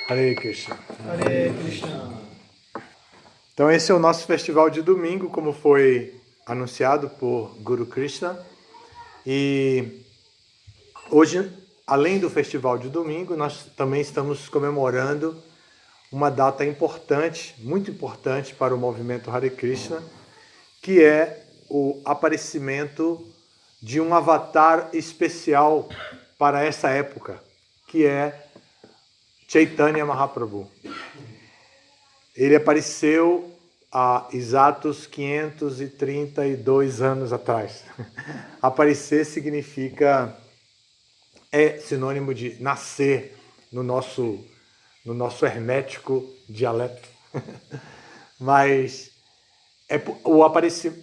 Hare Krishna. Hare Krishna. Então esse é o nosso festival de domingo, como foi anunciado por Guru Krishna. E hoje, além do festival de domingo, nós também estamos comemorando uma data importante, muito importante para o movimento Hare Krishna, que é o aparecimento de um avatar especial para essa época, que é Chaitanya Mahaprabhu. Ele apareceu há exatos 532 anos atrás. Aparecer significa, é sinônimo de nascer no nosso hermético dialeto. Mas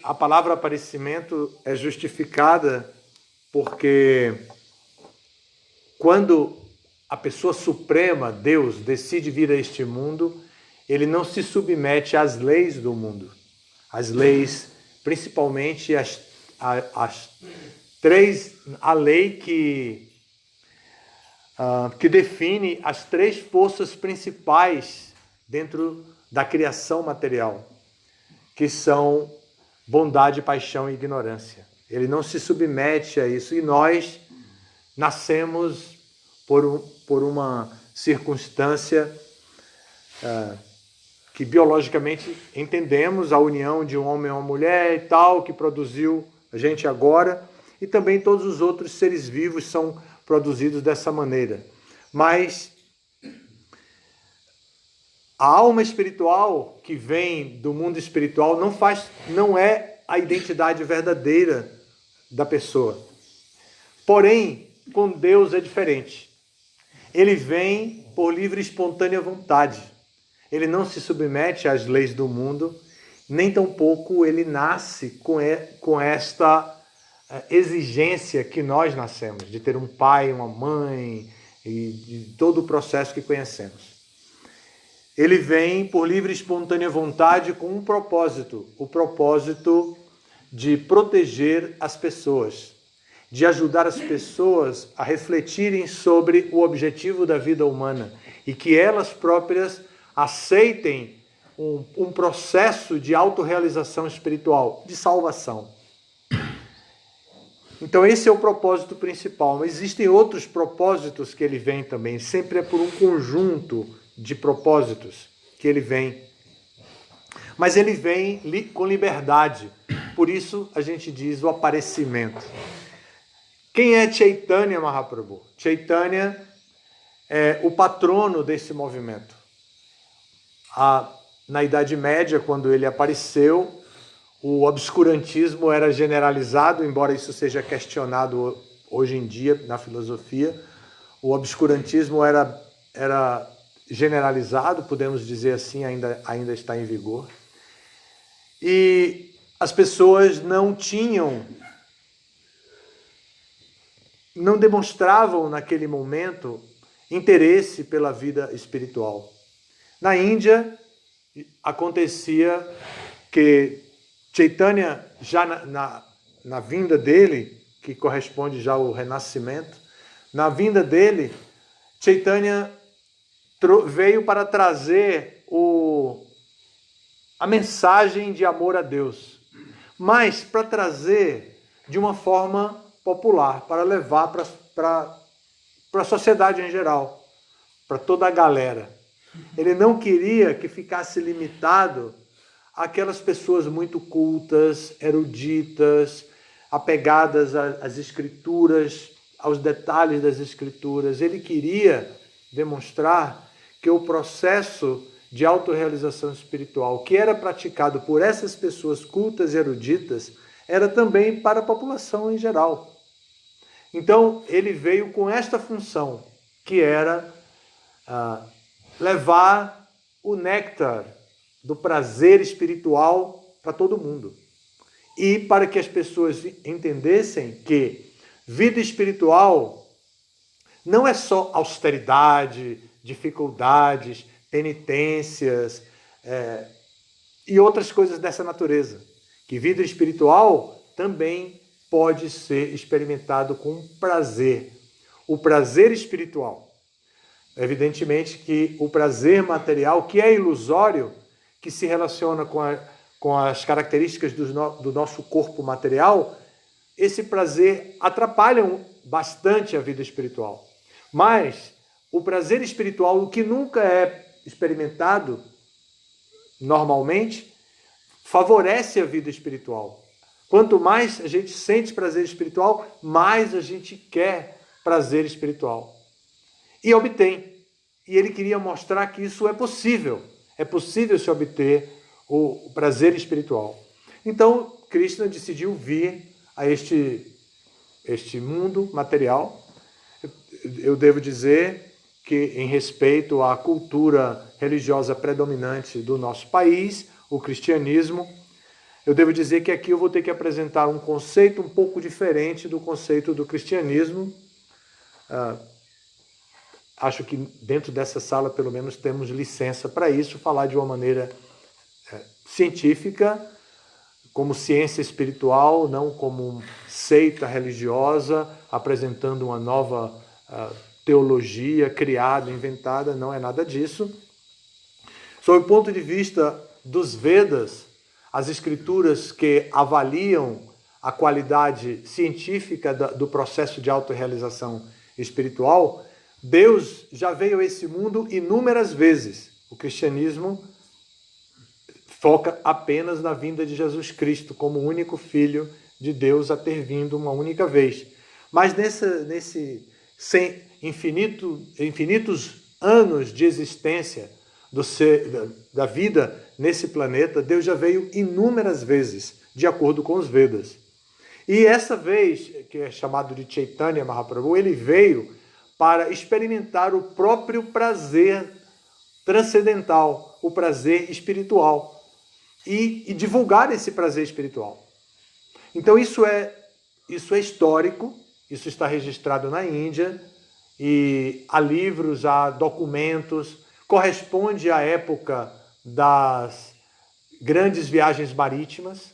a palavra aparecimento é justificada porque quando a pessoa suprema, Deus, decide vir a este mundo, ele não se submete às leis do mundo. As leis, principalmente a lei que define as três forças principais dentro da criação material, que são bondade, paixão e ignorância. Ele não se submete a isso. E nós nascemos por uma circunstância que biologicamente entendemos, a união de um homem e uma mulher e tal, que produziu a gente agora, e também todos os outros seres vivos são produzidos dessa maneira. Mas a alma espiritual que vem do mundo espiritual não é a identidade verdadeira da pessoa. Porém, com Deus é diferente. Ele vem por livre e espontânea vontade. Ele não se submete às leis do mundo, nem tampouco ele nasce com esta exigência que nós nascemos, de ter um pai, uma mãe, e de todo o processo que conhecemos. Ele vem por livre e espontânea vontade com um propósito, o propósito de proteger as pessoas, de ajudar as pessoas a refletirem sobre o objetivo da vida humana e que elas próprias aceitem um processo de autorrealização espiritual, de salvação. Então esse é o propósito principal, mas existem outros propósitos que ele vem também, sempre é por um conjunto de propósitos que ele vem. Mas ele vem com liberdade, por isso a gente diz o aparecimento. Quem é Chaitanya Mahaprabhu? Chaitanya é o patrono desse movimento. Na Idade Média, quando ele apareceu, o obscurantismo era generalizado, embora isso seja questionado hoje em dia na filosofia. O obscurantismo era generalizado, podemos dizer assim, ainda está em vigor. E as pessoas não demonstravam naquele momento interesse pela vida espiritual. Na Índia, acontecia que Chaitanya, já na vinda dele, que corresponde já ao renascimento, na vinda dele, Chaitanya veio para trazer a mensagem de amor a Deus, mas para trazer de uma forma popular, para levar para a sociedade em geral, para toda a galera. Ele não queria que ficasse limitado àquelas pessoas muito cultas, eruditas, apegadas às escrituras, aos detalhes das escrituras. Ele queria demonstrar que o processo de autorrealização espiritual que era praticado por essas pessoas cultas e eruditas era também para a população em geral. Então, ele veio com esta função, que era levar o néctar do prazer espiritual para todo mundo. E para que as pessoas entendessem que vida espiritual não é só austeridade, dificuldades, penitências e outras coisas dessa natureza. Que vida espiritual também pode ser experimentado com prazer. O prazer espiritual. Evidentemente que o prazer material, que é ilusório, que se relaciona com as características do nosso corpo material, esse prazer atrapalha bastante a vida espiritual. Mas o prazer espiritual, o que nunca é experimentado normalmente, favorece a vida espiritual. Quanto mais a gente sente prazer espiritual, mais a gente quer prazer espiritual. E obtém. E ele queria mostrar que isso é possível. É possível se obter o prazer espiritual. Então, Krishna decidiu vir a este mundo material. Eu devo dizer que, em respeito à cultura religiosa predominante do nosso país, o cristianismo, eu devo dizer que aqui eu vou ter que apresentar um conceito um pouco diferente do conceito do cristianismo. Acho que dentro dessa sala, pelo menos, temos licença para isso, falar de uma maneira científica, como ciência espiritual, não como seita religiosa, apresentando uma nova teologia criada, inventada, não é nada disso. Sob o ponto de vista dos Vedas, as escrituras que avaliam a qualidade científica do processo de autorrealização espiritual, Deus já veio a esse mundo inúmeras vezes. O cristianismo foca apenas na vinda de Jesus Cristo, como o único Filho de Deus a ter vindo uma única vez. Mas nesse infinitos anos de existência da vida nesse planeta, Deus já veio inúmeras vezes, de acordo com os Vedas. E essa vez, que é chamado de Chaitanya Mahaprabhu, ele veio para experimentar o próprio prazer transcendental, o prazer espiritual, e divulgar esse prazer espiritual. Então isso é histórico, isso está registrado na Índia, e há livros, há documentos, corresponde à época das grandes viagens marítimas,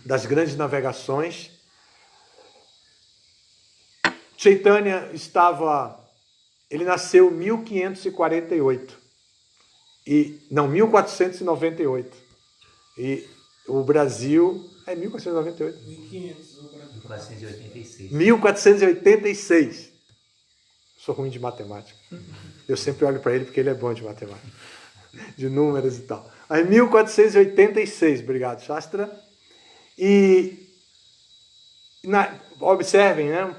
das grandes navegações. Chaitanya ele nasceu em 1548. 1498. E o Brasil... É 1498? 1486. 1486. Sou ruim de matemática. Eu sempre olho para ele porque ele é bom de matemática. De números e tal. Aí 1486, obrigado, Shastra. Observem, né?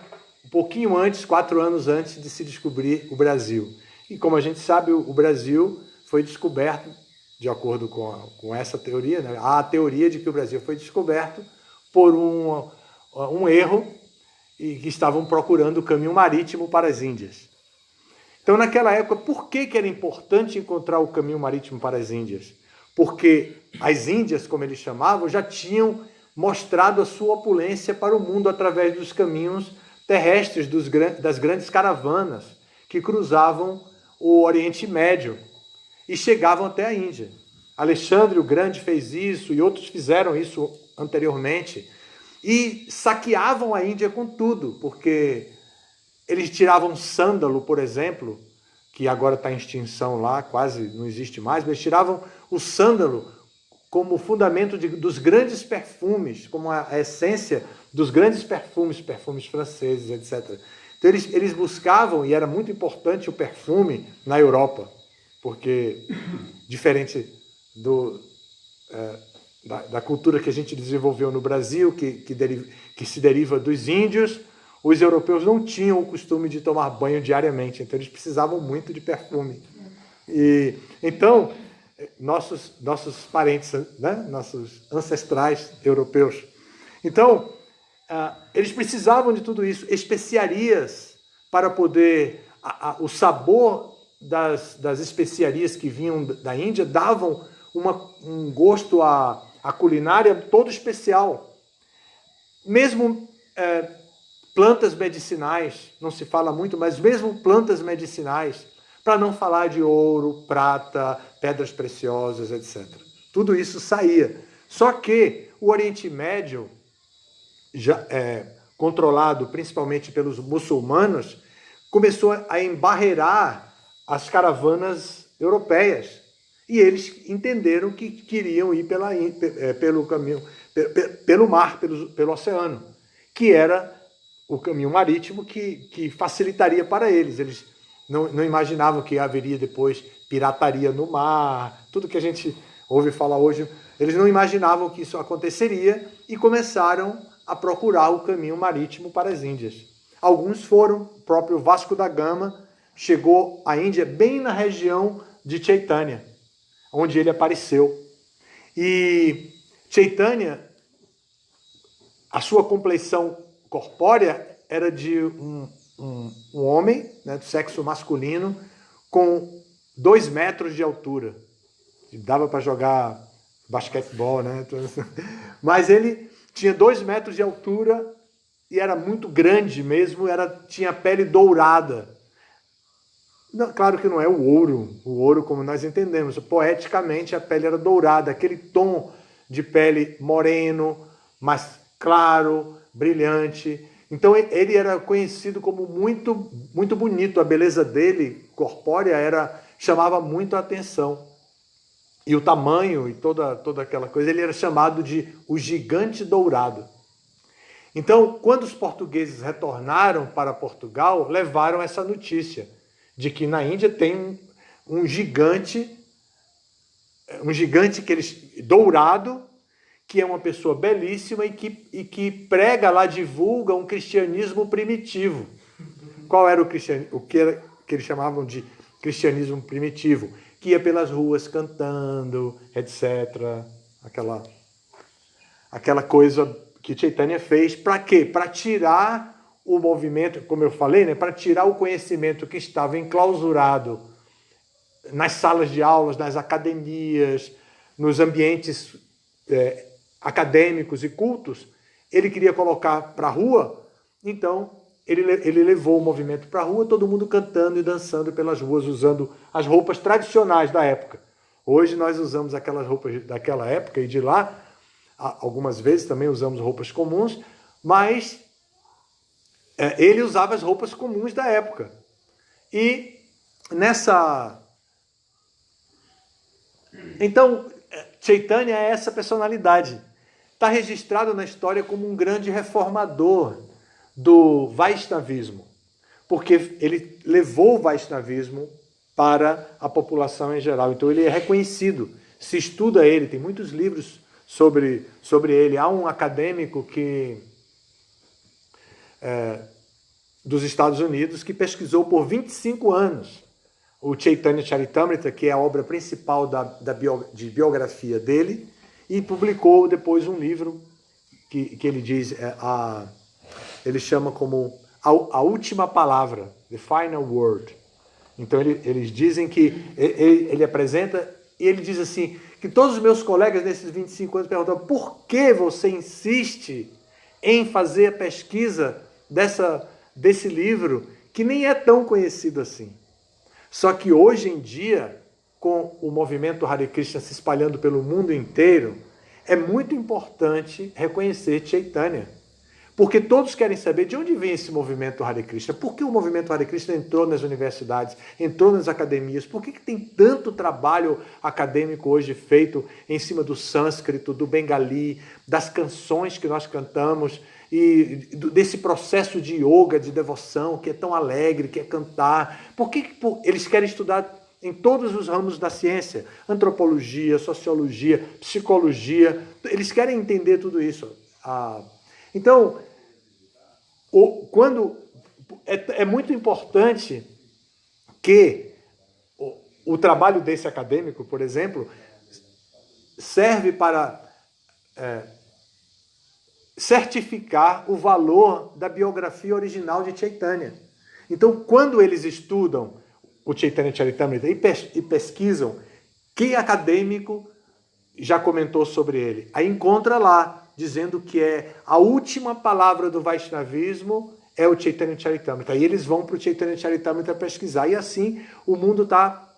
Um pouquinho antes, 4 anos antes de se descobrir o Brasil. E como a gente sabe, o Brasil foi descoberto, de acordo com essa teoria, né? Há a teoria de que o Brasil foi descoberto por um erro e que estavam procurando o caminho marítimo para as Índias. Então, naquela época, por que era importante encontrar o caminho marítimo para as Índias? Porque as Índias, como eles chamavam, já tinham mostrado a sua opulência para o mundo através dos caminhos terrestres das grandes caravanas que cruzavam o Oriente Médio e chegavam até a Índia. Alexandre o Grande fez isso e outros fizeram isso anteriormente e saqueavam a Índia com tudo, porque eles tiravam sândalo, por exemplo, que agora está em extinção lá, quase não existe mais, mas eles tiravam o sândalo como fundamento dos grandes perfumes, como a essência dos grandes perfumes franceses, etc. Então eles buscavam, e era muito importante o perfume na Europa, porque, diferente da cultura que a gente desenvolveu no Brasil, que se deriva dos índios, os europeus não tinham o costume de tomar banho diariamente, então eles precisavam muito de perfume. E então, nossos parentes, né? Nossos ancestrais europeus. Então, eles precisavam de tudo isso, especiarias para poder... o sabor das especiarias que vinham da Índia davam um gosto à culinária todo especial. Mesmo plantas medicinais, não se fala muito, mas mesmo plantas medicinais, para não falar de ouro, prata, pedras preciosas, etc. Tudo isso saía. Só que o Oriente Médio, controlado principalmente pelos muçulmanos, começou a embarrear as caravanas europeias. E eles entenderam que queriam ir pelo caminho, pelo mar, pelo oceano, que era o caminho marítimo que facilitaria para eles. Eles não imaginavam que haveria depois pirataria no mar, tudo que a gente ouve falar hoje. Eles não imaginavam que isso aconteceria e começaram a procurar o caminho marítimo para as Índias. Alguns foram, o próprio Vasco da Gama chegou à Índia bem na região de Chaitanya, onde ele apareceu. E Chaitanya, a sua compleição corpórea era de um homem, né, do sexo masculino, com 2 metros de altura. Dava para jogar basquetebol, né? Mas ele tinha 2 metros de altura e era muito grande mesmo, tinha pele dourada. Não, claro que não é o ouro como nós entendemos. Poeticamente, a pele era dourada, aquele tom de pele moreno, mais claro, brilhante. Então ele era conhecido como muito, muito bonito. A beleza dele, corpórea, chamava muito a atenção. E o tamanho e toda aquela coisa, ele era chamado de o gigante dourado. Então, quando os portugueses retornaram para Portugal, levaram essa notícia de que na Índia tem um gigante dourado, que é uma pessoa belíssima e que prega lá, divulga um cristianismo primitivo. Qual era o que eles chamavam de cristianismo primitivo? Que ia pelas ruas cantando, etc. Aquela coisa que Chaitanya fez. Para quê? Para tirar o movimento, como eu falei, né? Para tirar o conhecimento que estava enclausurado nas salas de aulas, nas academias, nos ambientes acadêmicos e cultos. Ele queria colocar para a rua, então ele levou o movimento para a rua, todo mundo cantando e dançando pelas ruas, usando as roupas tradicionais da época. Hoje nós usamos aquelas roupas daquela época e de lá, algumas vezes também usamos roupas comuns, mas ele usava as roupas comuns da época. E Então, Chaitanya é essa personalidade. Está registrado na história como um grande reformador do Vaishnavismo, porque ele levou o Vaishnavismo para a população em geral. Então ele é reconhecido, se estuda ele, tem muitos livros sobre ele. Há um acadêmico dos Estados Unidos que pesquisou por 25 anos o Chaitanya Charitamrita, que é a obra principal de biografia dele, e publicou depois um livro que ele diz, ele chama como a última palavra, the final word. Então eles dizem que ele apresenta e ele diz assim, que todos os meus colegas nesses 25 anos perguntaram: por que você insiste em fazer a pesquisa desse livro que nem é tão conhecido assim? Só que hoje em dia, com o movimento Hare Krishna se espalhando pelo mundo inteiro, é muito importante reconhecer Chaitanya. Porque todos querem saber de onde vem esse movimento Hare Krishna. Por que o movimento Hare Krishna entrou nas universidades, entrou nas academias? Por que tem tanto trabalho acadêmico hoje feito em cima do sânscrito, do bengali, das canções que nós cantamos, e desse processo de yoga, de devoção, que é tão alegre, que é cantar? Por que eles querem estudar em todos os ramos da ciência? Antropologia, sociologia, psicologia. Eles querem entender tudo isso. Então, é muito importante que o trabalho desse acadêmico, por exemplo, serve para certificar o valor da biografia original de Chaitanya. Então, quando eles estudam o Chaitanya Charitamrita e pesquisam que acadêmico já comentou sobre ele, aí encontra lá, dizendo que é a última palavra do Vaishnavismo é o Chaitanya Charitamrita. Aí eles vão para o Chaitanya Charitamrita pesquisar. E assim o mundo está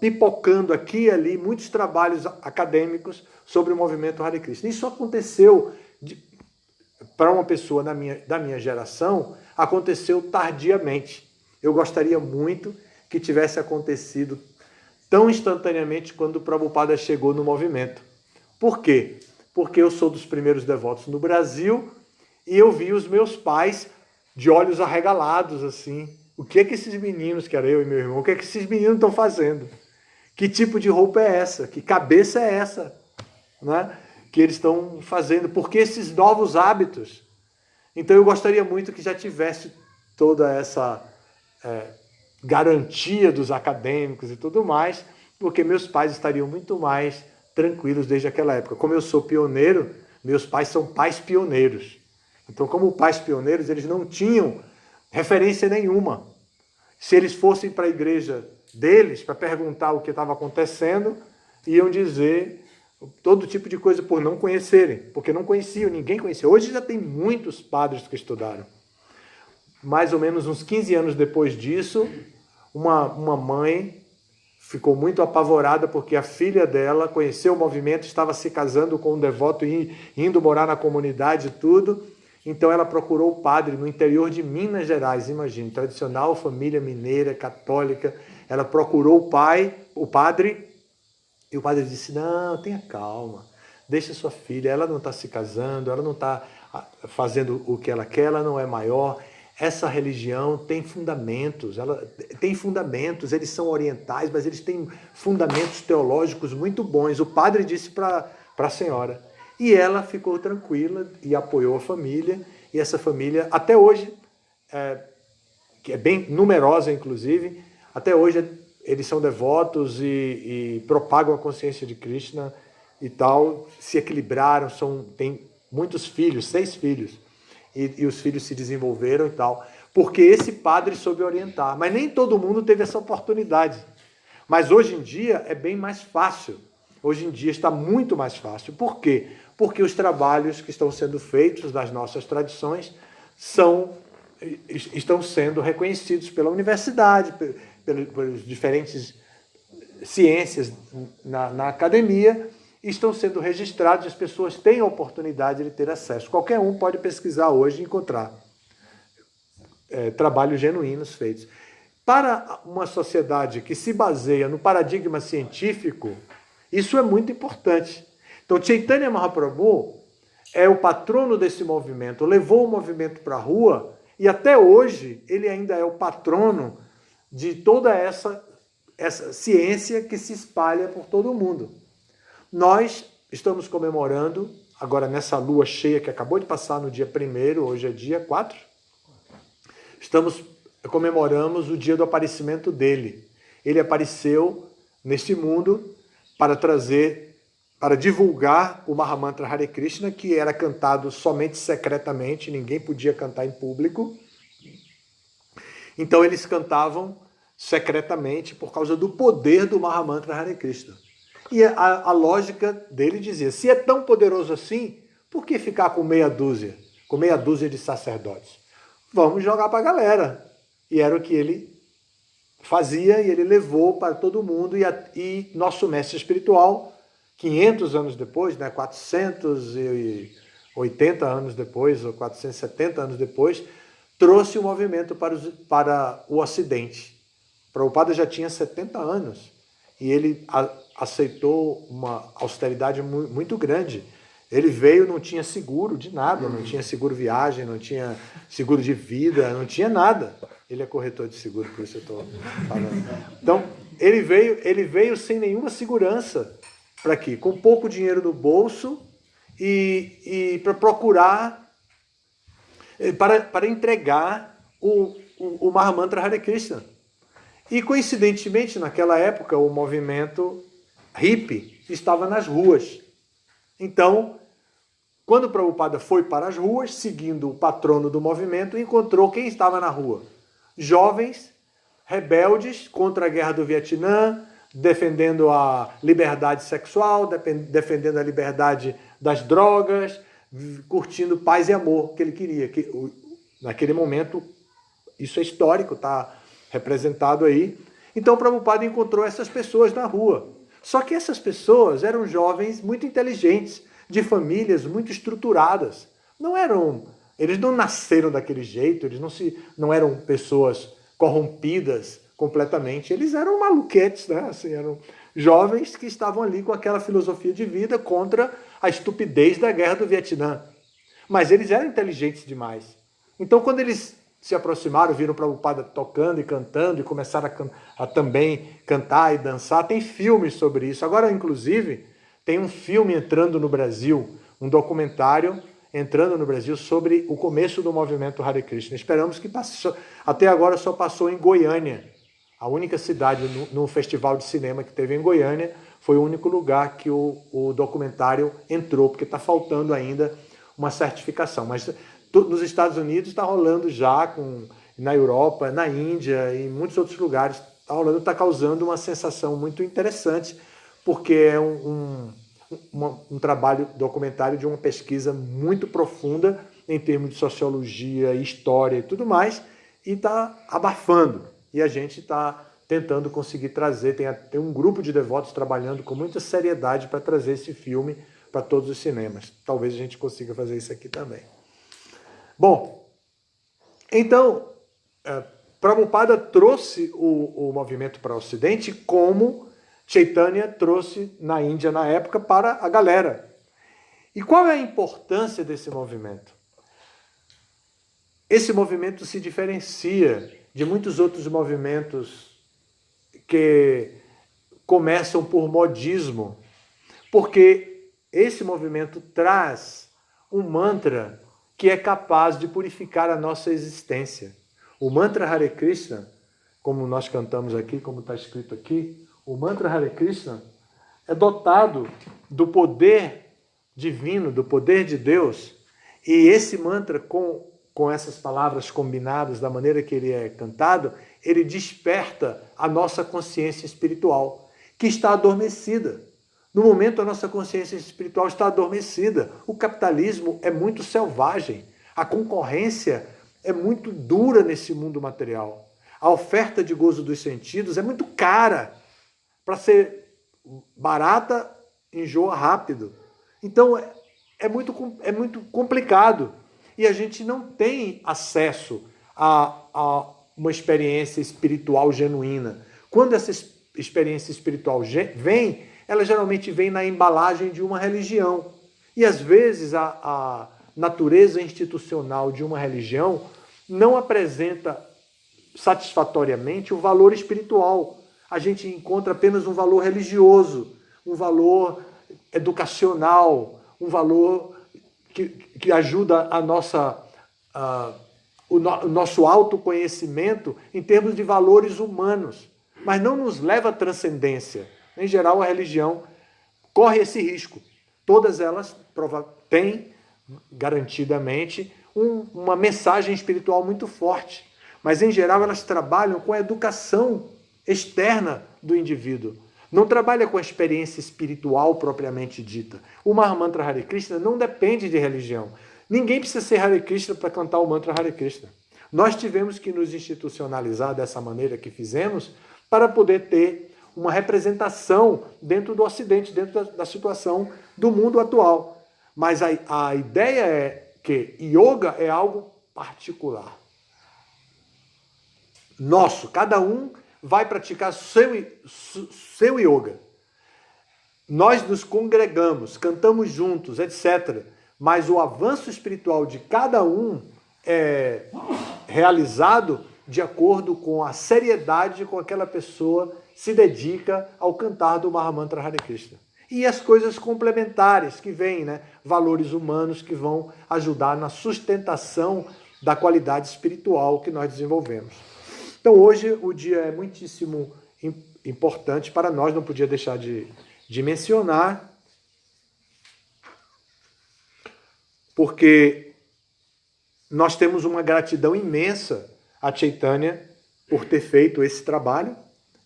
pipocando aqui e ali muitos trabalhos acadêmicos sobre o movimento Hare Krishna. Isso aconteceu para uma pessoa da minha geração, aconteceu tardiamente. Eu gostaria muito que tivesse acontecido tão instantaneamente quando o Prabhupada chegou no movimento. Por quê? Porque eu sou dos primeiros devotos no Brasil e eu vi os meus pais de olhos arregalados, assim. O que é que esses meninos, que era eu e meu irmão, o que é que esses meninos estão fazendo? Que tipo de roupa é essa? Que cabeça é essa? Né? Que eles estão fazendo? Por que esses novos hábitos? Então eu gostaria muito que já tivesse toda essa garantia dos acadêmicos e tudo mais, porque meus pais estariam muito mais tranquilos desde aquela época. Como eu sou pioneiro, meus pais são pais pioneiros. Então, como pais pioneiros, eles não tinham referência nenhuma. Se eles fossem para a igreja deles para perguntar o que estava acontecendo, iam dizer todo tipo de coisa por não conhecerem, porque não conheciam, ninguém conhecia. Hoje já tem muitos padres que estudaram. Mais ou menos uns 15 anos depois disso, uma mãe ficou muito apavorada porque a filha dela conheceu o movimento, estava se casando com um devoto e indo morar na comunidade e tudo. Então ela procurou o padre no interior de Minas Gerais, imagine, tradicional família mineira, católica. Ela procurou o padre, e o padre disse, não, tenha calma, deixa sua filha, ela não está se casando, ela não está fazendo o que ela quer, ela não é maior. Essa religião tem fundamentos, eles são orientais, mas eles têm fundamentos teológicos muito bons. O padre disse para a senhora. E ela ficou tranquila e apoiou a família. E essa família, até hoje, que é bem numerosa inclusive, até hoje eles são devotos e propagam a consciência de Krishna e tal, se equilibraram, têm muitos filhos, 6 filhos. E os filhos se desenvolveram e tal, porque esse padre soube orientar. Mas nem todo mundo teve essa oportunidade. Mas hoje em dia é bem mais fácil. Hoje em dia está muito mais fácil. Por quê? Porque os trabalhos que estão sendo feitos das nossas tradições estão sendo reconhecidos pela universidade, pelas diferentes ciências na academia, estão sendo registrados e as pessoas têm a oportunidade de ter acesso. Qualquer um pode pesquisar hoje e encontrar trabalhos genuínos feitos. Para uma sociedade que se baseia no paradigma científico, isso é muito importante. Então, Chaitanya Mahaprabhu é o patrono desse movimento, levou o movimento para a rua e até hoje ele ainda é o patrono de toda essa ciência que se espalha por todo o mundo. Nós estamos comemorando, agora nessa lua cheia que acabou de passar no dia 1º, hoje é dia 4, comemoramos o dia do aparecimento dele. Ele apareceu neste mundo para divulgar o Mahamantra Hare Krishna, que era cantado somente secretamente, ninguém podia cantar em público. Então eles cantavam secretamente por causa do poder do Mahamantra Hare Krishna. E a lógica dele dizia, se é tão poderoso assim, por que ficar com meia dúzia de sacerdotes? Vamos jogar para a galera. E era o que ele fazia e ele levou para todo mundo. E nosso mestre espiritual, 500 anos depois, 480 anos depois, ou 470 anos depois, trouxe o movimento para o Ocidente. Prabhupada já tinha 70 anos e ele aceitou uma austeridade muito grande. Ele veio, não tinha seguro de nada, não tinha seguro viagem, não tinha seguro de vida, não tinha nada. Ele é corretor de seguro, por isso eu estou falando. Então, ele veio sem nenhuma segurança para aqui, com pouco dinheiro no bolso e para procurar, para entregar o Mahamantra Hare Krishna. E, coincidentemente, naquela época, o movimento hippie estava nas ruas. Então, quando o Prabhupada foi para as ruas, seguindo o patrono do movimento, encontrou quem estava na rua. Jovens, rebeldes contra a guerra do Vietnã, defendendo a liberdade sexual, defendendo a liberdade das drogas, curtindo paz e amor que ele queria. Naquele momento, isso é histórico, está representado aí. Então o Prabhupada encontrou essas pessoas na rua. Só que essas pessoas eram jovens muito inteligentes, de famílias muito estruturadas. eles não nasceram daquele jeito, eles não eram pessoas corrompidas completamente, eles eram maluquetes, né? Assim, eram jovens que estavam ali com aquela filosofia de vida contra a estupidez da guerra do Vietnã. Mas eles eram inteligentes demais. Então, quando eles se aproximaram, viram Prabhupada tocando e cantando e começaram a também cantar e dançar, tem filmes sobre isso. Agora, inclusive, tem um filme entrando no Brasil, um documentário entrando no Brasil sobre o começo do movimento Hare Krishna. Esperamos que passe. Até agora só passou em Goiânia. A única cidade no festival de cinema que teve em Goiânia foi o único lugar que o documentário entrou, porque está faltando ainda uma certificação. Mas nos Estados Unidos está rolando já, na Europa, na Índia e em muitos outros lugares, está rolando, está causando uma sensação muito interessante, porque é um trabalho documentário de uma pesquisa muito profunda em termos de sociologia, história e tudo mais, e está abafando. E a gente está tentando conseguir trazer, tem um grupo de devotos trabalhando com muita seriedade para trazer esse filme para todos os cinemas. Talvez a gente consiga fazer isso aqui também. Bom, então, Prabhupada trouxe o movimento para o Ocidente como Chaitanya trouxe na Índia na época para a galera. E qual é a importância desse movimento? Esse movimento se diferencia de muitos outros movimentos que começam por modismo, porque esse movimento traz um mantra que é capaz de purificar a nossa existência. O mantra Hare Krishna, como nós cantamos aqui, como está escrito aqui, o mantra Hare Krishna é dotado do poder divino, do poder de Deus, e esse mantra, com essas palavras combinadas da maneira que ele é cantado, ele desperta a nossa consciência espiritual, que está adormecida. No momento, a nossa consciência espiritual está adormecida. O capitalismo é muito selvagem. A concorrência é muito dura nesse mundo material. A oferta de gozo dos sentidos é muito cara. Para ser barata, enjoa rápido. Então, é muito complicado. E a gente não tem acesso a uma experiência espiritual genuína. Quando essa experiência espiritual vem, ela geralmente vem na embalagem de uma religião. E às vezes a natureza institucional de uma religião não apresenta satisfatoriamente o valor espiritual. A gente encontra apenas um valor religioso, um valor educacional, um valor que ajuda o nosso autoconhecimento em termos de valores humanos, mas não nos leva à transcendência. Em geral, a religião corre esse risco. Todas elas têm, garantidamente, uma mensagem espiritual muito forte. Mas, em geral, elas trabalham com a educação externa do indivíduo. Não trabalha com a experiência espiritual propriamente dita. O Mahamantra Hare Krishna não depende de religião. Ninguém precisa ser Hare Krishna para cantar o mantra Hare Krishna. Nós tivemos que nos institucionalizar dessa maneira que fizemos para poder ter uma representação dentro do Ocidente, dentro da situação do mundo atual. Mas a ideia é que yoga é algo particular. Nosso, cada um vai praticar seu yoga. Nós nos congregamos, cantamos juntos, etc. Mas o avanço espiritual de cada um é realizado de acordo com a seriedade com aquela pessoa se dedica ao cantar do Mahamantra Hare Krishna. E as coisas complementares que vêm, né? Valores humanos que vão ajudar na sustentação da qualidade espiritual que nós desenvolvemos. Então hoje o dia é muitíssimo importante para nós, não podia deixar de mencionar, porque nós temos uma gratidão imensa a Chaitanya por ter feito esse trabalho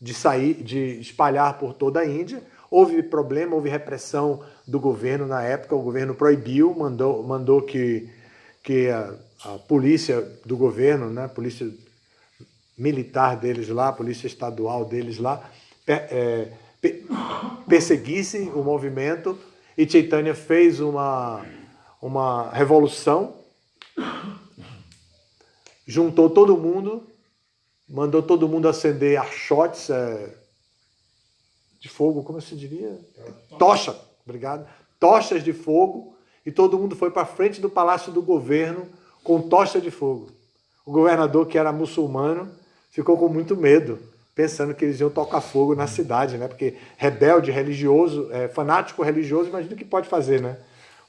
de espalhar por toda a Índia. Houve problema, houve repressão do governo na época, o governo proibiu, mandou que a polícia do governo, né, a polícia militar deles lá, a polícia estadual deles lá, perseguisse o movimento, e Chaitanya fez uma uma revolução, juntou todo mundo, mandou todo mundo acender archotes de fogo, como se diria? Tocha, obrigado. Tochas de fogo, e todo mundo foi para frente do palácio do governo com tocha de fogo. O governador, que era muçulmano, ficou com muito medo, pensando que eles iam tocar fogo na cidade, né? Porque rebelde, religioso, fanático religioso, imagina o que pode fazer, né?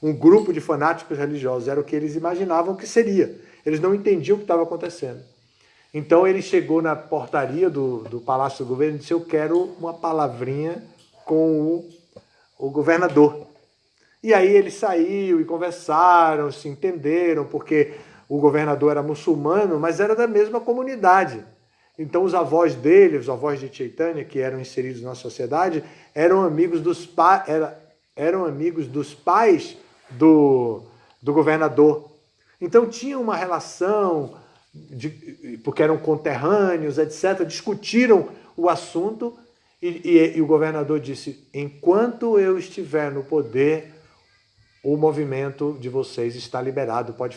Um grupo de fanáticos religiosos, era o que eles imaginavam que seria. Eles não entendiam o que estava acontecendo. Então ele chegou na portaria do Palácio do Governo e disse: eu quero uma palavrinha com o governador. E aí ele saiu e conversaram, se entenderam, porque o governador era muçulmano, mas era da mesma comunidade. Então os avós dele, os avós de Chaitanya, que eram inseridos na sociedade, eram amigos dos pais do governador. Então tinha uma relação, porque eram conterrâneos, etc. Discutiram o assunto e o governador disse: enquanto eu estiver no poder, o movimento de vocês está liberado, pode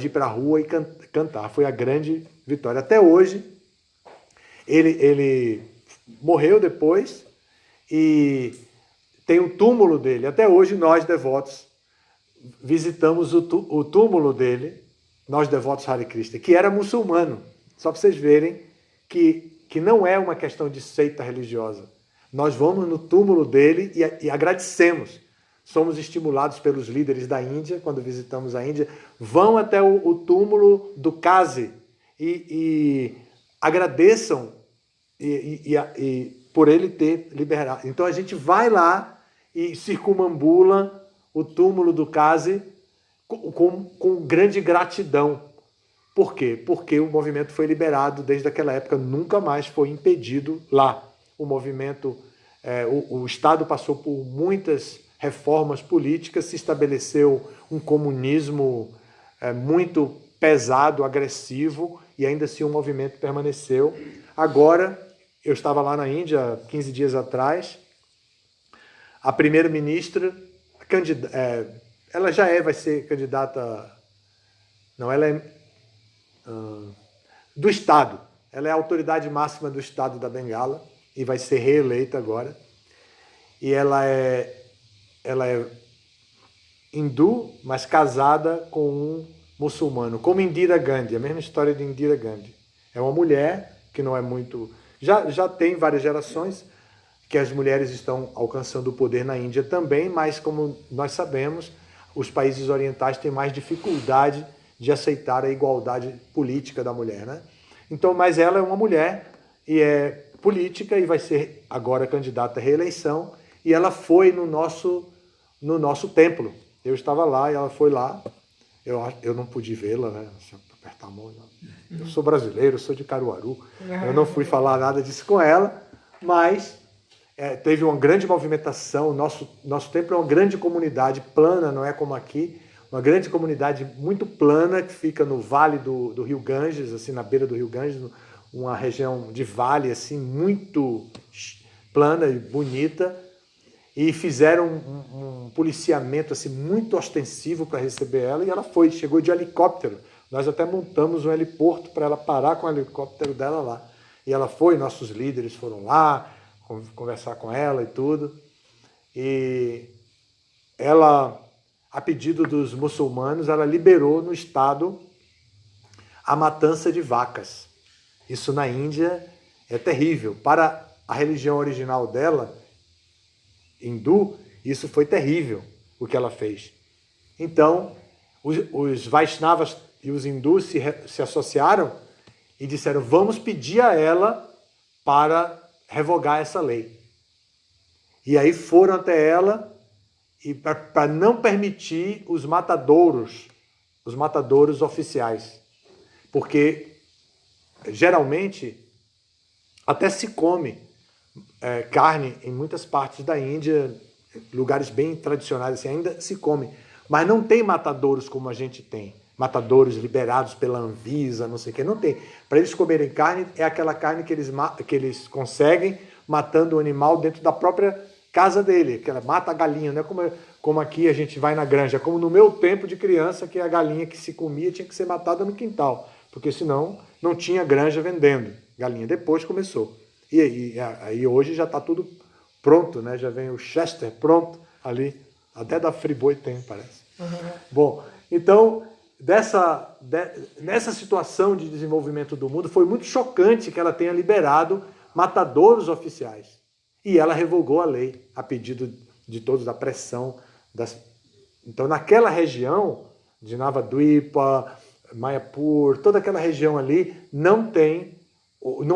ir para a rua e cantar. Foi a grande vitória. Até hoje, ele morreu depois e tem um túmulo dele. Até hoje, nós, devotos, visitamos o túmulo dele, nós, devotos Hare Krishna, que era muçulmano. Só para vocês verem que não é uma questão de seita religiosa. Nós vamos no túmulo dele e agradecemos. Somos estimulados pelos líderes da Índia, quando visitamos a Índia, vão até o túmulo do Kazi e agradeçam por ele ter liberado. Então a gente vai lá e circumambula o túmulo do Kazi com grande gratidão. Por quê? Porque o movimento foi liberado desde aquela época, nunca mais foi impedido lá. O movimento, o Estado passou por muitas reformas políticas, se estabeleceu um comunismo muito pesado, agressivo, e ainda assim o movimento permaneceu. Agora, eu estava lá na Índia 15 dias atrás, a primeira-ministra, ela vai ser candidata, não, ela é do Estado, ela é a autoridade máxima do Estado da Bengala e vai ser reeleita agora, e ela é hindu, mas casada com um muçulmano, como Indira Gandhi, a mesma história de Indira Gandhi. É uma mulher que não é muito... Já tem várias gerações que as mulheres estão alcançando o poder na Índia também, mas como nós sabemos, os países orientais têm mais dificuldade de aceitar a igualdade política da mulher, né? Então, mas ela é uma mulher e é política e vai ser agora candidata à reeleição, e ela foi no nosso templo. Eu estava lá e ela foi lá. Eu não pude vê-la, né? Apertar a mão. Não. Eu sou brasileiro, sou de Caruaru. Eu não fui falar nada disso com ela, mas teve uma grande movimentação. Nosso templo é uma grande comunidade plana, não é como aqui. Uma grande comunidade muito plana que fica no vale do Rio Ganges, assim, na beira do Rio Ganges, uma região de vale assim muito plana e bonita. E fizeram um policiamento assim, muito ostensivo para receber ela, e ela chegou de helicóptero. Nós até montamos um heliporto para ela parar com o helicóptero dela lá. E ela foi, nossos líderes foram lá, conversar com ela e tudo. E ela, a pedido dos muçulmanos, ela liberou no Estado a matança de vacas. Isso na Índia é terrível. Para a religião original dela, hindu, isso foi terrível o que ela fez. Então, os Vaishnavas e os hindus se associaram e disseram: vamos pedir a ela para revogar essa lei. E aí foram até ela e para não permitir os matadouros oficiais. Porque geralmente até se come carne em muitas partes da Índia, lugares bem tradicionais assim, ainda se come, mas não tem matadouros como a gente tem, matadouros liberados pela Anvisa, não sei o que, não tem. Para eles comerem carne, é aquela carne que eles conseguem matando o animal dentro da própria casa dele, que ela mata a galinha, não é como aqui a gente vai na granja, como no meu tempo de criança, que a galinha que se comia tinha que ser matada no quintal, porque senão não tinha granja vendendo galinha. Depois começou. E aí hoje já está tudo pronto, né? Já vem o Chester pronto ali, até da Friboi tem, parece. Bom, então, nessa situação de desenvolvimento do mundo, foi muito chocante que ela tenha liberado matadouros oficiais. E ela revogou a lei, a pedido de todos, da pressão. Então, naquela região de Navadvipa, Mayapur, toda aquela região ali, não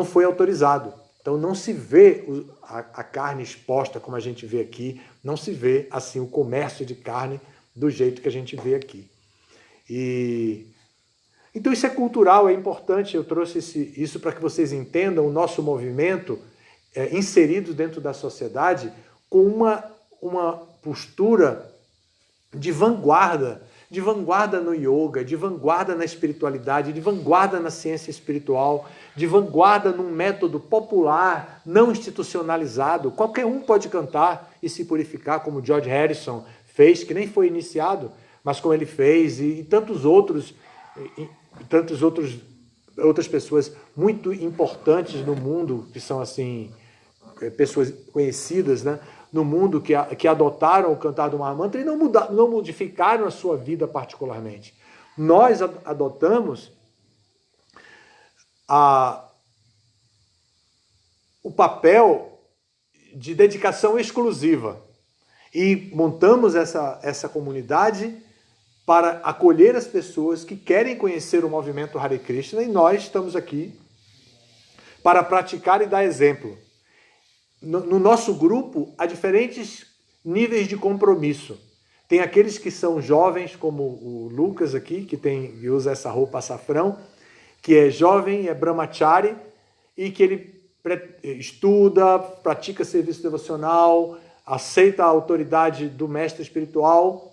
foi autorizado. Então, não se vê a carne exposta como a gente vê aqui, não se vê assim o comércio de carne do jeito que a gente vê aqui. Então, isso é cultural, é importante. Eu trouxe isso para que vocês entendam o nosso movimento inserido dentro da sociedade com uma postura de vanguarda no yoga, de vanguarda na espiritualidade, de vanguarda na ciência espiritual, de vanguarda num método popular, não institucionalizado. Qualquer um pode cantar e se purificar, como George Harrison fez, que nem foi iniciado, mas como ele fez, e outras pessoas muito importantes no mundo, que são assim pessoas conhecidas, né, no mundo que adotaram o cantar do Mahamantra e não modificaram a sua vida particularmente. Nós adotamos o papel de dedicação exclusiva e montamos essa comunidade para acolher as pessoas que querem conhecer o movimento Hare Krishna, e nós estamos aqui para praticar e dar exemplo. No nosso grupo, há diferentes níveis de compromisso. Tem aqueles que são jovens, como o Lucas aqui, que usa essa roupa açafrão, que é jovem, é brahmachari, e que ele estuda, pratica serviço devocional, aceita a autoridade do mestre espiritual,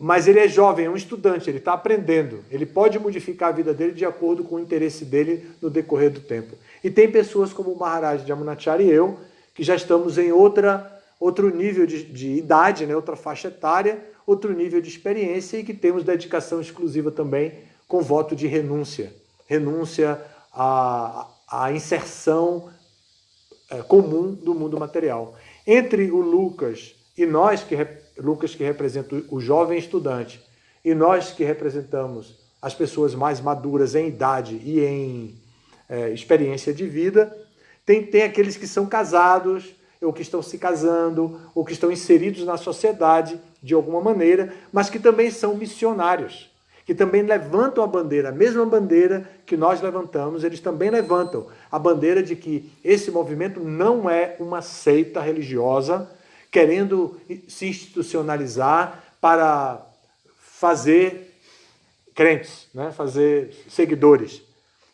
mas ele é jovem, é um estudante, ele está aprendendo. Ele pode modificar a vida dele de acordo com o interesse dele no decorrer do tempo. E tem pessoas como o Maharaj Jamunachari e eu, que já estamos em outro nível de idade, né? Outra faixa etária, outro nível de experiência, e que temos dedicação exclusiva também com voto de renúncia. Renúncia à inserção comum do mundo material. Entre o Lucas e nós, Lucas que representa o jovem estudante, e nós que representamos as pessoas mais maduras em idade e em experiência de vida, tem aqueles que são casados, ou que estão se casando, ou que estão inseridos na sociedade de alguma maneira, mas que também são missionários, que também levantam a bandeira, a mesma bandeira que nós levantamos, eles também levantam a bandeira de que esse movimento não é uma seita religiosa querendo se institucionalizar para fazer crentes, né? Fazer seguidores.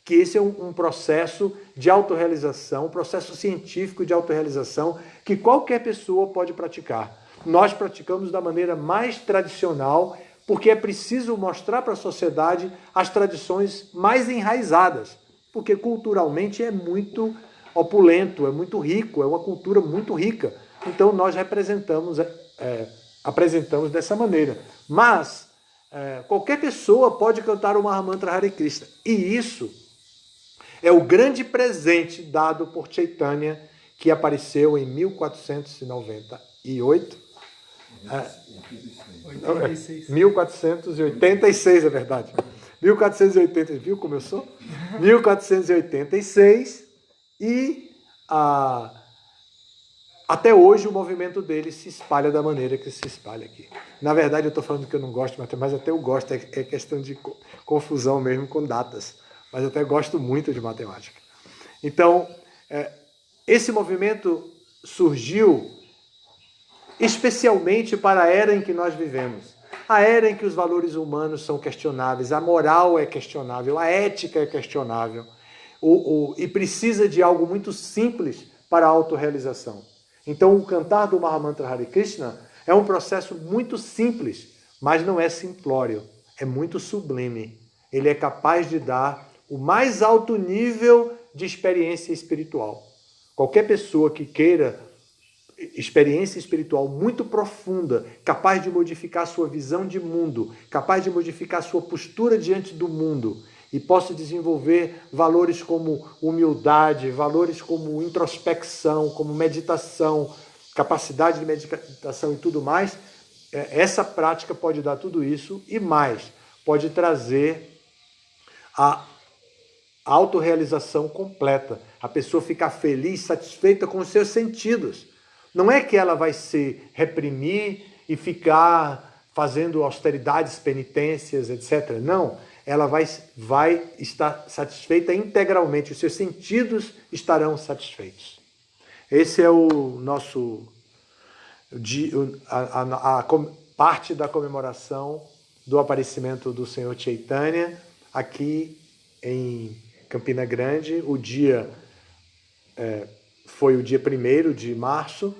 Que esse é um processo de autorrealização, um processo científico de autorrealização que qualquer pessoa pode praticar. Nós praticamos da maneira mais tradicional, porque é preciso mostrar para a sociedade as tradições mais enraizadas, porque culturalmente é muito opulento, é muito rico, é uma cultura muito rica. Então nós apresentamos dessa maneira. Mas qualquer pessoa pode cantar o Mahamantra Hare Krishna. E isso é o grande presente dado por Chaitanya, que apareceu em 1498. 1486, é verdade. 1486, viu como eu sou? 1486, e até hoje o movimento dele se espalha da maneira que se espalha aqui. Na verdade, eu estou falando que eu não gosto, mas até eu gosto, é questão de confusão mesmo com datas. Mas eu até gosto muito de matemática. Então, esse movimento surgiu especialmente para a era em que nós vivemos. A era em que os valores humanos são questionáveis, a moral é questionável, a ética é questionável, e precisa de algo muito simples para a autorrealização. Então, o cantar do Mahamantra Hare Krishna é um processo muito simples, mas não é simplório, é muito sublime. Ele é capaz de dar o mais alto nível de experiência espiritual. Qualquer pessoa que queira experiência espiritual muito profunda, capaz de modificar sua visão de mundo, capaz de modificar sua postura diante do mundo, e possa desenvolver valores como humildade, valores como introspecção, como meditação, capacidade de meditação e tudo mais, essa prática pode dar tudo isso e mais, pode trazer a autorrealização completa, a pessoa ficar feliz, satisfeita com os seus sentidos. Não é que ela vai se reprimir e ficar fazendo austeridades, penitências, etc. Não, ela vai estar satisfeita integralmente, os seus sentidos estarão satisfeitos. Esse é o nosso parte da comemoração do aparecimento do Senhor Chaitanya aqui em Campina Grande. O dia foi o dia 1º de março,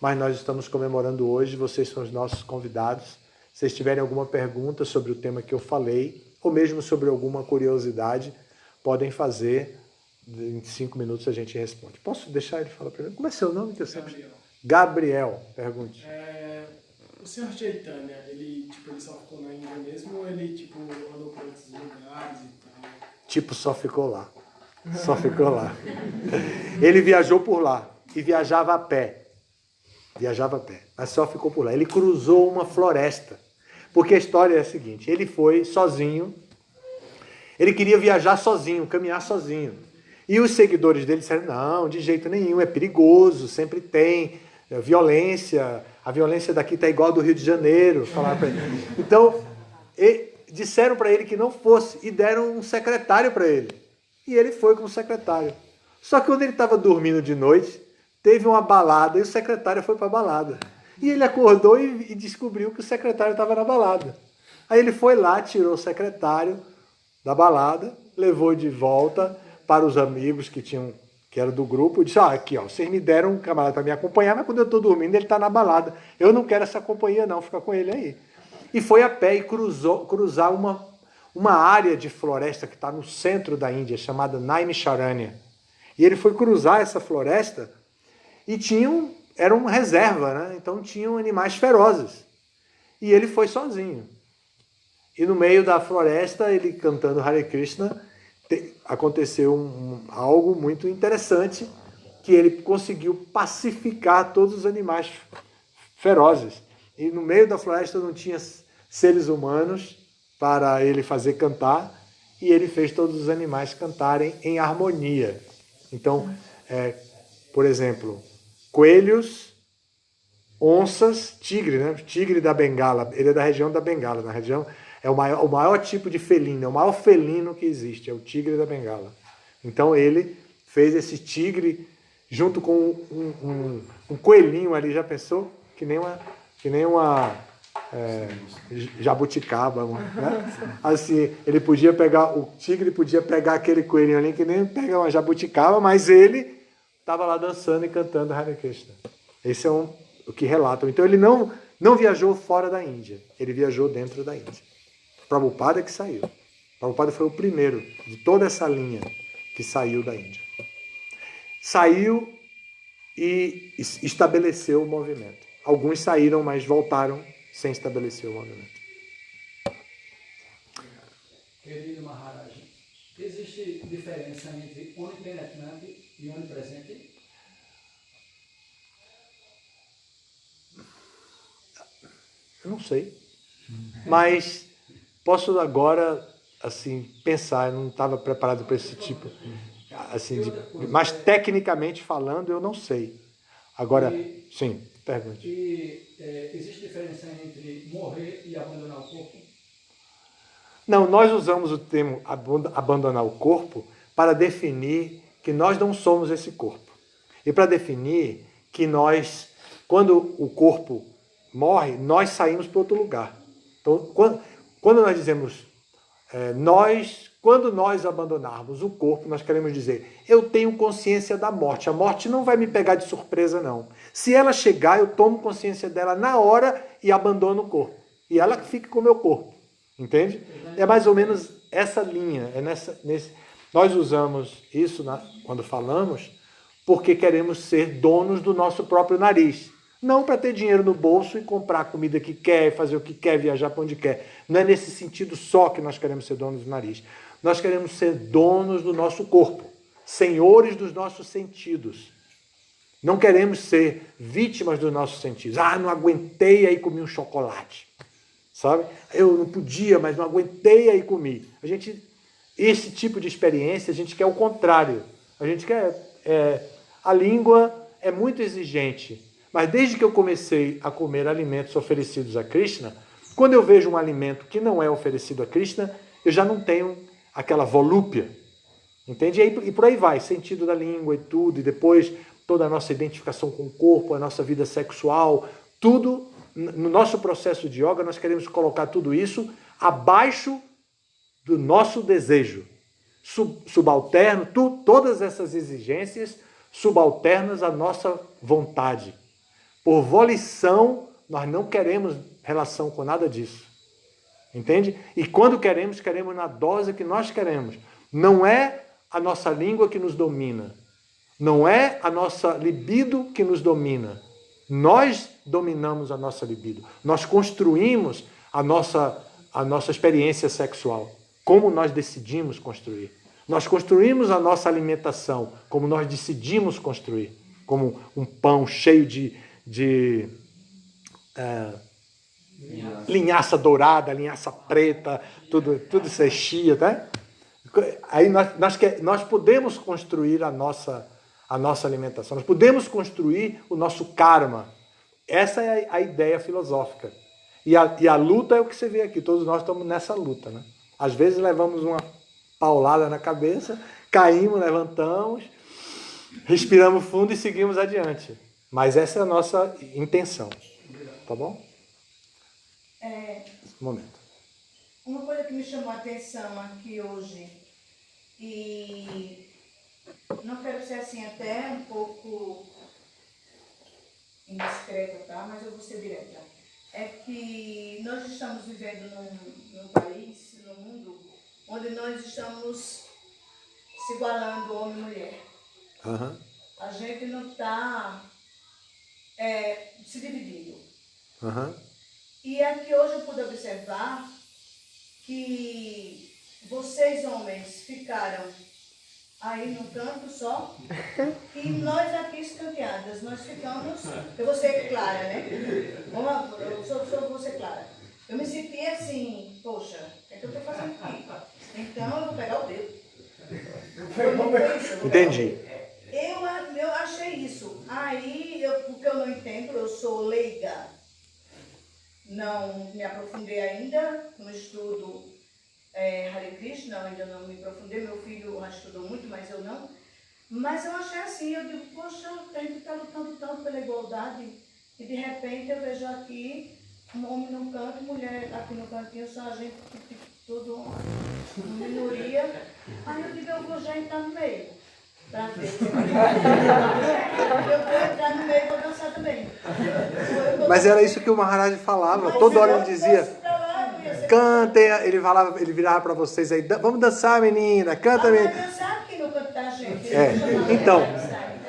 mas nós estamos comemorando hoje, vocês são os nossos convidados. Se vocês tiverem alguma pergunta sobre o tema que eu falei, ou mesmo sobre alguma curiosidade, podem fazer. Em 5 minutos a gente responde. Posso deixar ele falar primeiro? Como é seu nome? Que eu sempre... Gabriel, pergunte. O Senhor Chaitanya, ele só ficou na Índia mesmo ou ele andou por outros lugares e tal? Só ficou lá. Só ficou lá. Ele viajou por lá e viajava a pé. Mas só ficou por lá. Ele cruzou uma floresta. Porque a história é a seguinte, ele foi sozinho, ele queria viajar sozinho, caminhar sozinho. E os seguidores dele disseram, não, de jeito nenhum, é perigoso, sempre tem violência, a violência daqui está igual a do Rio de Janeiro. Falaram para ele. Então, disseram para ele que não fosse e deram um secretário para ele. E ele foi com o secretário. Só que quando ele estava dormindo de noite, teve uma balada e o secretário foi para a balada. E ele acordou e descobriu que o secretário estava na balada. Aí ele foi lá, tirou o secretário da balada, levou de volta para os amigos que eram do grupo, e disse, aqui, vocês me deram um camarada para me acompanhar, mas quando eu estou dormindo ele está na balada. Eu não quero essa companhia não, fica com ele aí. E foi a pé e cruzar uma área de floresta que está no centro da Índia, chamada Naimisharanya. E ele foi cruzar essa floresta e era uma reserva, né? Então tinham animais ferozes. E ele foi sozinho. E no meio da floresta, ele cantando Hare Krishna, aconteceu algo muito interessante, que ele conseguiu pacificar todos os animais ferozes. E no meio da floresta não tinha seres humanos para ele fazer cantar, e ele fez todos os animais cantarem em harmonia. Então, por exemplo, coelhos, onças, tigre, né? Tigre da Bengala, ele é da região da Bengala, na região, é o maior tipo de felino, é o maior felino que existe, é o tigre da Bengala. Então ele fez esse tigre junto com um coelhinho ali, já pensou? Que nem uma jabuticaba, né? Assim, o tigre podia pegar aquele coelhinho ali que nem pega uma jabuticaba, mas ele estava lá dançando e cantando Hare Krishna. Esse é o que relatam. Então ele não viajou fora da Índia, ele viajou dentro da Índia. Prabhupada que saiu. Prabhupada foi o primeiro de toda essa linha que saiu da Índia. Saiu e estabeleceu o movimento. Alguns saíram, mas voltaram sem estabelecer o movimento. Querido Maharaj, existe diferença entre onipenetrante e onipresente? Eu não sei. Mas posso agora, assim, pensar, eu não estava preparado para esse tipo, assim, mas tecnicamente falando, eu não sei. Agora, sim, pergunte. Existe diferença entre morrer e abandonar o corpo? Não, nós usamos o termo abandonar o corpo para definir que nós não somos esse corpo. E para definir que nós, quando o corpo morre, nós saímos para outro lugar. Então, quando nós dizemos, quando nós abandonarmos o corpo, nós queremos dizer, eu tenho consciência da morte. A morte não vai me pegar de surpresa, não. Se ela chegar, eu tomo consciência dela na hora e abandono o corpo. E ela fica com o meu corpo. Entende? É mais ou menos essa linha. Nós usamos isso, quando falamos, porque queremos ser donos do nosso próprio nariz. Não para ter dinheiro no bolso e comprar a comida que quer, fazer o que quer, viajar para onde quer. Não é nesse sentido só que nós queremos ser donos do nariz. Nós queremos ser donos do nosso corpo, senhores dos nossos sentidos. Não queremos ser vítimas dos nossos sentidos. Ah, não aguentei, aí comi um chocolate. Sabe? Eu não podia, mas não aguentei, aí comi. Esse tipo de experiência, a gente quer o contrário. A gente quer... a língua é muito exigente. Mas desde que eu comecei a comer alimentos oferecidos a Krishna, quando eu vejo um alimento que não é oferecido a Krishna, eu já não tenho aquela volúpia. Entende? E por aí vai, sentido da língua e tudo, e depois toda a nossa identificação com o corpo, a nossa vida sexual, tudo, no nosso processo de yoga, nós queremos colocar tudo isso abaixo do nosso desejo. Subalterno, todas essas exigências subalternas à nossa vontade. Por volição, nós não queremos relação com nada disso. Entende? E quando queremos, queremos na dose que nós queremos. Não é a nossa língua que nos domina. Não é a nossa libido que nos domina. Nós dominamos a nossa libido. Nós construímos a nossa experiência sexual. Como nós decidimos construir. Nós construímos a nossa alimentação como nós decidimos construir. Como um pão cheio de linhaça dourada, linhaça preta, tudo isso é chia, tá? Aí nós podemos construir a nossa alimentação, nós podemos construir o nosso karma. Essa é a ideia filosófica. E a luta é o que você vê aqui, todos nós estamos nessa luta, né? Às vezes levamos uma paulada na cabeça, caímos, levantamos, respiramos fundo e seguimos adiante. Mas essa é a nossa intenção. Tá bom? Um momento. Uma coisa que me chamou a atenção aqui hoje, e não quero ser assim até um pouco indiscreta, tá? Mas eu vou ser direta. É que nós estamos vivendo num país, num mundo, onde nós estamos se igualando homem e mulher. Uhum. A gente não está se dividindo. Uhum. E aqui hoje eu pude observar que vocês, homens, ficaram aí num canto só e nós aqui escanteadas, nós ficamos... Eu vou ser clara, né? Eu vou ser clara. Eu me senti assim, poxa, o que é que eu estou fazendo aqui? Então eu vou pegar o dedo. Entendi. Eu achei isso. Aí, porque eu não entendo, eu sou leiga. Não me aprofundei ainda no estudo Hare Krishna, ainda não me aprofundei. Meu filho já estudou muito, mas eu não. Mas eu achei assim, eu digo, poxa, a gente está lutando tanto pela igualdade e de repente eu vejo aqui um homem num canto, mulher aqui no cantinho, só a gente, tudo uma minoria. Aí eu digo, eu vou já entrar no meio. Pra ver. Eu vou entrar no meio e vou dançar também. Mas era isso que o Maharaj falava. Toda hora ele dizia, cantem, ele virava para vocês aí, vamos dançar, menina, canta, menina. Vamos dançar aqui no canto da gente. Então,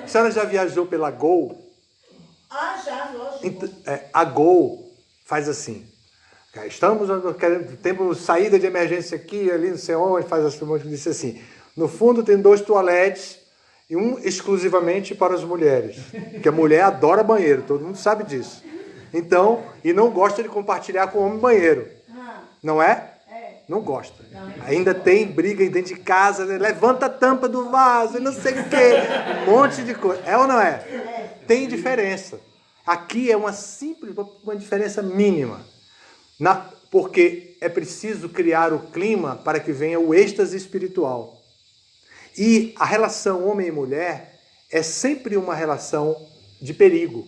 a senhora já viajou pela Gol? Ah, já, lógico. A Gol faz assim. Temos saída de emergência aqui, ali, não sei onde, faz assim, disse assim. No fundo tem 2 toaletes e um exclusivamente para as mulheres. Porque a mulher adora banheiro, todo mundo sabe disso. Então, e não gosta de compartilhar com o homem banheiro. Não é? Não gosta. Ainda tem briga dentro de casa, né? Levanta a tampa do vaso, não sei o quê. Um monte de coisa. É ou não é? Tem diferença. Aqui é uma diferença mínima. Porque é preciso criar o clima para que venha o êxtase espiritual. E a relação homem e mulher é sempre uma relação de perigo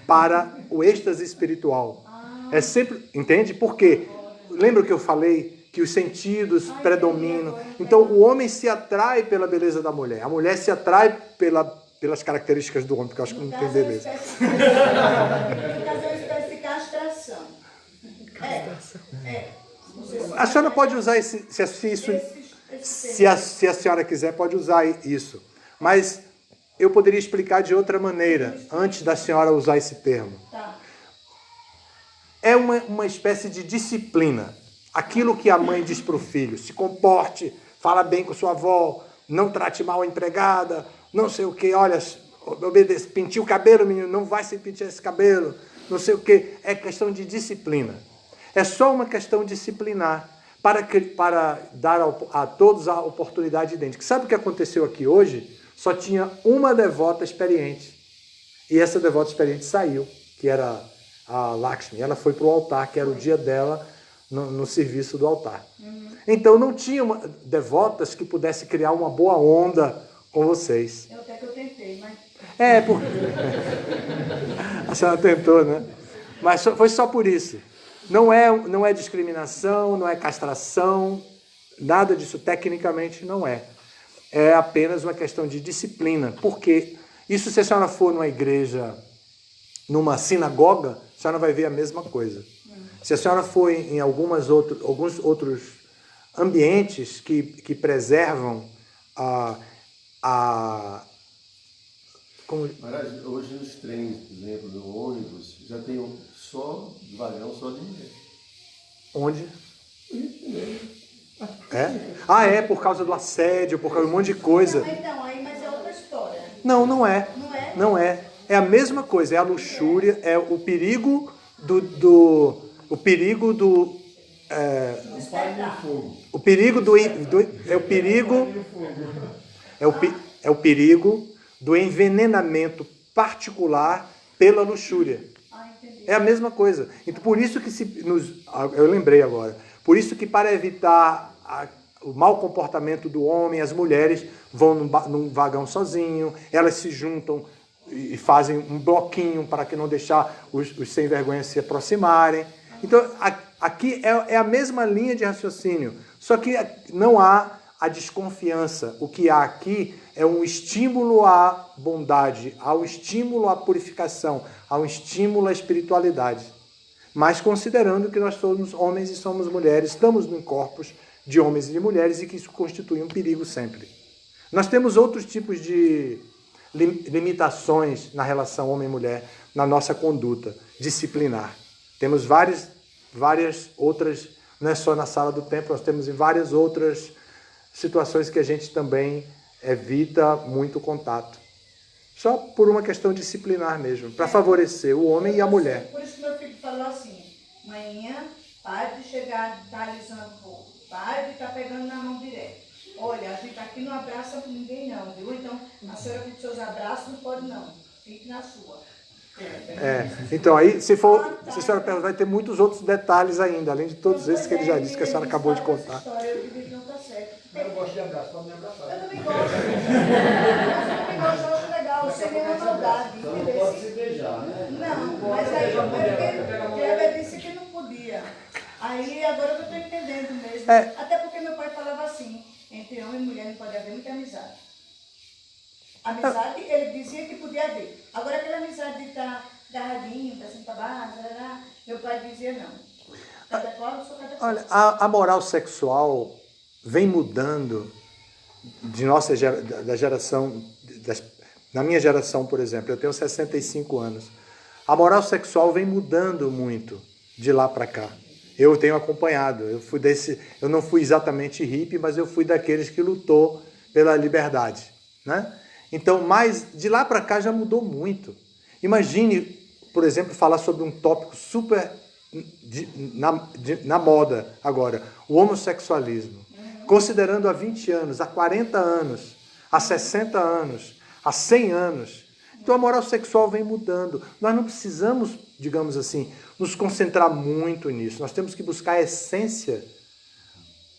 para o êxtase espiritual. É sempre, entende? Porque, lembra que eu falei que os sentidos predominam? Então, o homem se atrai pela beleza da mulher. A mulher se atrai pelas características do homem, porque eu acho que não tem beleza. No caso, é uma espécie de castração. A senhora pode usar se a senhora quiser, pode usar isso. Mas eu poderia explicar de outra maneira, antes da senhora usar esse termo. Tá. É uma espécie de disciplina. Aquilo que a mãe diz para o filho, se comporte, fala bem com sua avó, não trate mal a empregada, não sei o que, olha, obedece, pintia o cabelo, menino, não vai se pintar esse cabelo, não sei o que. É questão de disciplina. É só uma questão disciplinar para dar a todos a oportunidade idêntica. Sabe o que aconteceu aqui hoje? Só tinha uma devota experiente. E essa devota experiente saiu, que era a Lakshmi. Ela foi para o altar, que era o dia dela no serviço do altar. Então não tinha devotas que pudessem criar uma boa onda com vocês. Até que eu tentei, mas... Porque... A senhora tentou, né? Mas foi só por isso. Não é discriminação, não é castração, nada disso tecnicamente não é. É apenas uma questão de disciplina. Porque isso, se a senhora for numa igreja, numa sinagoga, a senhora vai ver a mesma coisa. Se a senhora for em alguns outros ambientes que preservam Mas hoje nos trens, por exemplo, no ônibus, já tem só vagão só de mulher. Onde? É? Por causa do assédio, por causa de um monte de coisa. Mas é outra história. Não é. Não é? Não é. É a mesma coisa, é a luxúria, é o perigo o perigo do... O perigo do... É o perigo do envenenamento particular pela luxúria. É a mesma coisa. Então, por isso que eu lembrei agora. Por isso que para evitar o mau comportamento do homem, as mulheres vão num vagão sozinho, elas se juntam e fazem um bloquinho para que não deixar os sem vergonha se aproximarem. Então, aqui é a mesma linha de raciocínio, só que não há a desconfiança. O que há aqui é um estímulo à bondade, ao estímulo à purificação, ao estímulo à espiritualidade. Mas considerando que nós somos homens e somos mulheres, estamos em corpos de homens e de mulheres e que isso constitui um perigo sempre. Nós temos outros tipos de limitações na relação homem-mulher, na nossa conduta disciplinar. Temos várias outras, não é só na sala do templo, nós temos em várias outras situações que a gente também evita muito contato. Só por uma questão disciplinar mesmo, para favorecer o homem e a mulher. Por isso que meu filho falou assim, manhã, pare de chegar alisando o povo, pare de estar pegando na mão direto. Olha, a gente aqui não abraça ninguém não, viu? Então, a senhora com seus abraços não pode não, fique na sua. Então aí, se a senhora perguntar, vai ter muitos outros detalhes ainda, além de todos esses que ele já disse, que a senhora acabou de contar. Eu digo que não está certo. Eu gosto de abraço, pode me abraçar. Eu também gosto. Eu acho legal, sem nenhuma maldade. Não pode se beijar, né? Não, mas aí eu disse que não podia. Aí agora eu estou entendendo mesmo. Até porque meu pai falava assim, entre homem e mulher não pode haver muita amizade. Amizade, ele dizia que podia haver. Agora aquela amizade de estar agarradinho, para cima para baixo, meu pai dizia não. Cada qual, eu sou cada qual. Olha, a moral sexual vem mudando da geração, na minha geração, por exemplo, eu tenho 65 anos. A moral sexual vem mudando muito de lá para cá. Eu tenho acompanhado, eu não fui exatamente hippie, mas eu fui daqueles que lutou pela liberdade, né? Então, mas de lá para cá já mudou muito. Imagine, por exemplo, falar sobre um tópico super na moda agora, o homossexualismo. Considerando há 20 anos, há 40 anos, há 60 anos, há 100 anos. Então a moral sexual vem mudando. Nós não precisamos, digamos assim, nos concentrar muito nisso. Nós temos que buscar a essência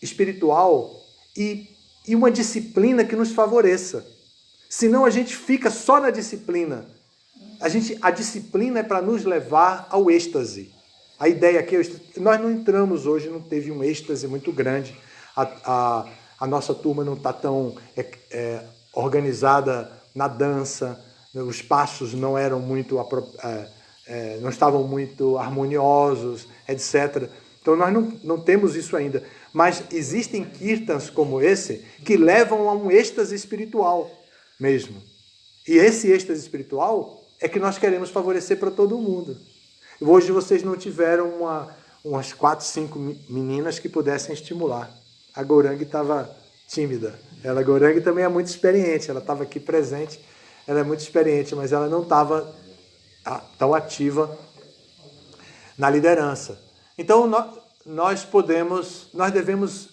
espiritual e uma disciplina que nos favoreça. Senão a gente fica só na disciplina. A disciplina é para nos levar ao êxtase. A ideia aqui, nós não entramos hoje, não teve um êxtase muito grande. A nossa turma não está tão organizada na dança, os passos não eram muito, não estavam muito harmoniosos, etc. Então nós não temos isso ainda. Mas existem kirtans como esse que levam a um êxtase espiritual mesmo. E esse êxtase espiritual é que nós queremos favorecer para todo mundo. Hoje vocês não tiveram umas 4, 5 meninas que pudessem estimular. A Gorang estava tímida. A Gorang também é muito experiente, ela estava aqui presente, ela é muito experiente, mas ela não estava tão ativa na liderança. Então nós devemos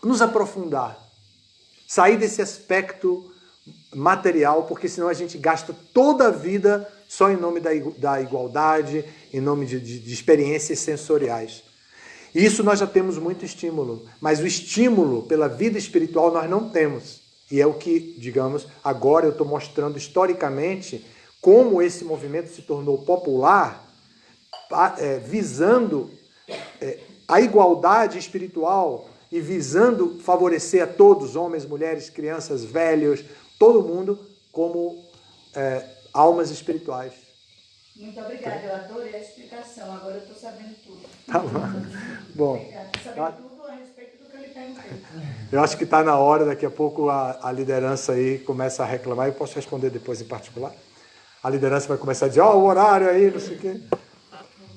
nos aprofundar, sair desse aspecto material, porque senão a gente gasta toda a vida só em nome da igualdade, em nome de experiências sensoriais. Isso nós já temos muito estímulo, mas o estímulo pela vida espiritual nós não temos. E é o que, digamos, agora eu estou mostrando historicamente como esse movimento se tornou popular, visando a igualdade espiritual e visando favorecer a todos, homens, mulheres, crianças, velhos, todo mundo, como almas espirituais. Muito obrigada, eu adorei a explicação, agora eu estou sabendo tudo. Tá bom. Estou sabendo tudo a respeito do que eu lhe perguntei. Eu acho que está na hora, daqui a pouco a liderança aí começa a reclamar, eu posso responder depois em particular. A liderança vai começar a dizer, o horário aí, não sei o quê.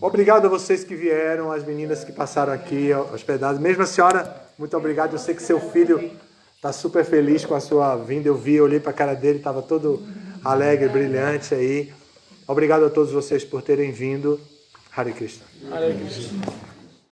Obrigado a vocês que vieram, as meninas que passaram aqui hospedadas. Mesmo a senhora, muito obrigado. Eu sei que seu filho está super feliz com a sua vinda. Eu olhei para a cara dele, estava todo alegre, brilhante aí. Obrigado a todos vocês por terem vindo. Hare Krishna. Hare Krishna.